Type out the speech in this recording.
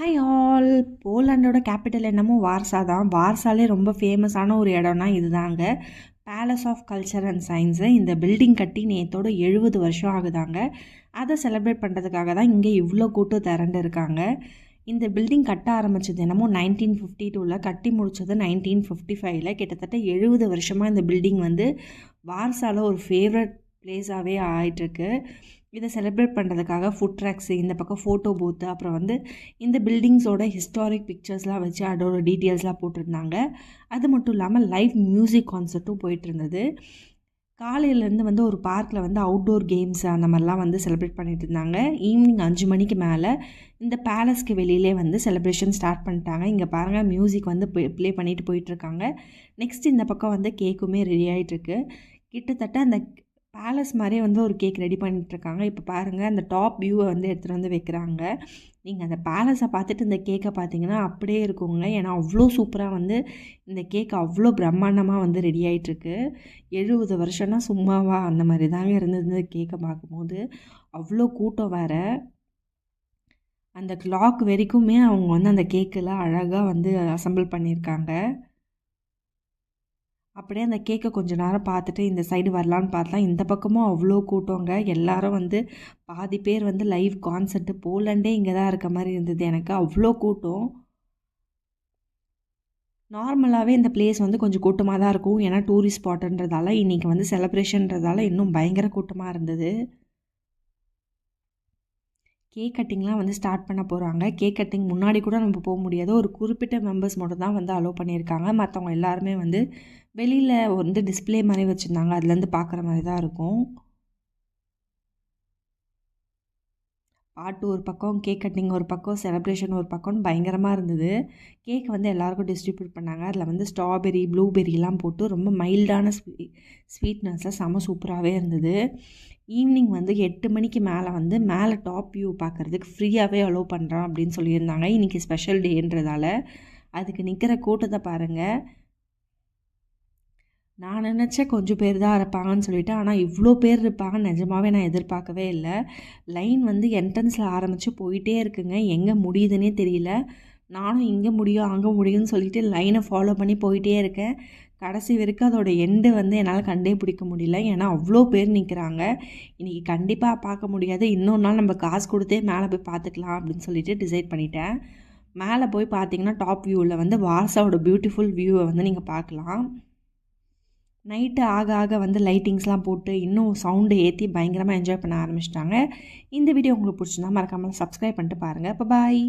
Hi all. போலாண்டோட capital என்னமோ Warsaw தான். வார்சாலே ரொம்ப ஃபேமஸான ஒரு இடம்னா இதுதாங்க, palace of culture and science. இந்த பில்டிங் கட்டி நேத்தோட 70 வருஷம் ஆகுதாங்க. அதை செலிப்ரேட் பண்ணுறதுக்காக தான் இங்கே இவ்வளோ கூட்டம் திரண்டு இருக்காங்க. இந்த பில்டிங் கட்ட ஆரம்பித்தது என்னமோ 1952, கட்டி முடித்தது 1955. கிட்டத்தட்ட 70 வருஷமாக இந்த பில்டிங் வந்து வார்சாவில் ஒரு ஃபேவரட் பிளேஸாகவே ஆகிட்டுருக்கு. இதை செலிப்ரேட் பண்ணுறதுக்காக ஃபுட் ட்ராக்ஸு, இந்த பக்கம் ஃபோட்டோ பூத்து, அப்புறம் வந்து இந்த பில்டிங்ஸோட ஹிஸ்டாரிக் பிக்சர்ஸ்லாம் வச்சு அதோட டீட்டெயில்ஸ்லாம் போட்டிருந்தாங்க. அது மட்டும் இல்லாமல் லைவ் மியூசிக் கான்சர்ட்டும் போயிட்டு இருந்தது. காலையிலேருந்து வந்து ஒரு பார்க்கில் வந்து அவுட்டோர் கேம்ஸ் அந்த மாதிரிலாம் வந்து செலிப்ரேட் பண்ணிட்டு இருந்தாங்க. ஈவினிங் 5 மணிக்கு மேலே இந்த பேலஸ்க்கு வெளியிலே வந்து செலிப்ரேஷன் ஸ்டார்ட் பண்ணிட்டாங்க. இங்கே பாருங்கள், மியூசிக் வந்து ப்ளே பண்ணிட்டு போயிட்டுருக்காங்க. நெக்ஸ்ட் இந்த பக்கம் வந்து கேக்குமே ரெடி ஆகிட்டுருக்கு. கிட்டத்தட்ட அந்த பேலஸ் மாதிரியே வந்து ஒரு கேக் ரெடி பண்ணிட்டுருக்காங்க. இப்போ பாருங்கள், அந்த டாப் வியூவை வந்து எடுத்துகிட்டு வந்து வைக்கிறாங்க. நீங்கள் அந்த பேலஸை பார்த்துட்டு இந்த கேக்கை பார்த்தீங்கன்னா அப்படியே இருக்குங்க. ஏன்னா அவ்வளோ சூப்பராக வந்து இந்த கேக் அவ்வளோ பிரம்மாண்டமாக வந்து ரெடி ஆகிட்டுருக்கு. 70 வருஷம்னா சும்மாவா, அந்த மாதிரி தாங்க இருந்தது கேக்கை பார்க்கும்போது. அவ்வளோ கூட்டம் வேறு. அந்த கிளாக் வரைக்குமே அவங்க வந்து அந்த கேக்கில் அழகாக வந்து அசம்பிள் பண்ணியிருக்காங்க. அப்படியே அந்த கேக்கை கொஞ்சம் நேரம் பார்த்துட்டு இந்த சைடு வரலான்னு பார்த்தா இந்த பக்கமும் அவ்வளோ கூட்டங்க. எல்லாரும் வந்து பாதி பேர் வந்து லைவ் கான்சர்ட்டு, போலண்டே இங்கே தான் இருக்க மாதிரி இருந்தது எனக்கு. அவ்வளோ கூட்டம். நார்மலாகவே இந்த பிளேஸ் வந்து கொஞ்சம் கூட்டமாக தான் இருக்கும். ஏன்னா டூரிஸ்ட் ஸ்பாட்டுன்றதால, இன்றைக்கி வந்து செலிப்ரேஷன்றதால இன்னும் பயங்கர கூட்டமாக இருந்தது. கேக் கட்டிங்லாம் வந்து ஸ்டார்ட் பண்ண போகிறாங்க. கேக் கட்டிங் முன்னாடி கூட நம்ம போக முடியாது. ஒரு குறிப்பிட்ட மெம்பர்ஸ் மட்டும் தான் வந்து அலோவ் பண்ணியிருக்காங்க. மற்றவங்க எல்லாருமே வந்து வெளியில் வந்து டிஸ்பிளே மாதிரி வச்சுருந்தாங்க. அதுலேருந்து பார்க்குற மாதிரி தான் இருக்கும். பாட்டு ஒரு பக்கம், கேக் கட்டிங் ஒரு பக்கம், செலிப்ரேஷன் ஒரு பக்கம்னு பயங்கரமாக இருந்தது. கேக் வந்து எல்லாருக்கும் டிஸ்ட்ரிபியூட் பண்ணாங்க. அதில் வந்து ஸ்ட்ராபெரி, ப்ளூபெரிலாம் போட்டு ரொம்ப மைல்டான ஸ்வீட்னஸில் செம சூப்பராகவே இருந்தது. ஈவினிங் வந்து 8 மணிக்கு மேலே வந்து மேலே டாப் வியூ பார்க்குறதுக்கு ஃப்ரீயாகவே அலோவ் பண்ணுறோம் அப்படின்னு சொல்லியிருந்தாங்க. இன்றைக்கி ஸ்பெஷல் டேன்றதால அதுக்கு நிற்கிற கூட்டத்தை பாருங்கள். நான் நினச்சேன் கொஞ்சம் பேர் தான் இருப்பாங்கன்னு சொல்லிவிட்டு, ஆனால் இவ்வளோ பேர் இருப்பாங்கன்னு நிஜமாகவே நான் எதிர்பார்க்கவே இல்லை. லைன் வந்து என்ட்ரன்ஸில் ஆரம்பித்து போயிட்டே இருக்குங்க. எங்கே முடியுதுன்னே தெரியல. நானும் இங்கே முடியும் அங்கே முடியும்னு சொல்லிட்டு லைனை ஃபாலோ பண்ணி போயிட்டே இருக்கேன். கடைசி வரைக்கும் அதோட எண்டு வந்து என்னால் கண்டே பிடிக்க முடியல. ஏன்னா அவ்வளோ பேர் நிற்கிறாங்க. இன்றைக்கி கண்டிப்பாக பார்க்க முடியாது. இன்னொரு நாள் நம்ம காசு கொடுத்தே மேலே போய் பார்த்துக்கலாம் அப்படின்னு சொல்லிட்டு டிசைட் பண்ணிட்டேன். மேலே போய் பார்த்தீங்கன்னா டாப் வியூவில் வந்து வார்சாவோட பியூட்டிஃபுல் வியூவை வந்து நீங்கள் பார்க்கலாம். நைட்டு ஆக ஆக வந்து லைட்டிங்ஸ்லாம் போட்டு இன்னும் சவுண்டு ஏற்றி பயங்கரமாக என்ஜாய் பண்ண ஆரம்பிச்சிட்டாங்க. இந்த வீடியோ உங்களுக்கு பிடிச்சிருந்தா மறக்காமல் சப்ஸ்கிரைப் பண்ணிட்டு பாருங்கள். இப்போ பாய்.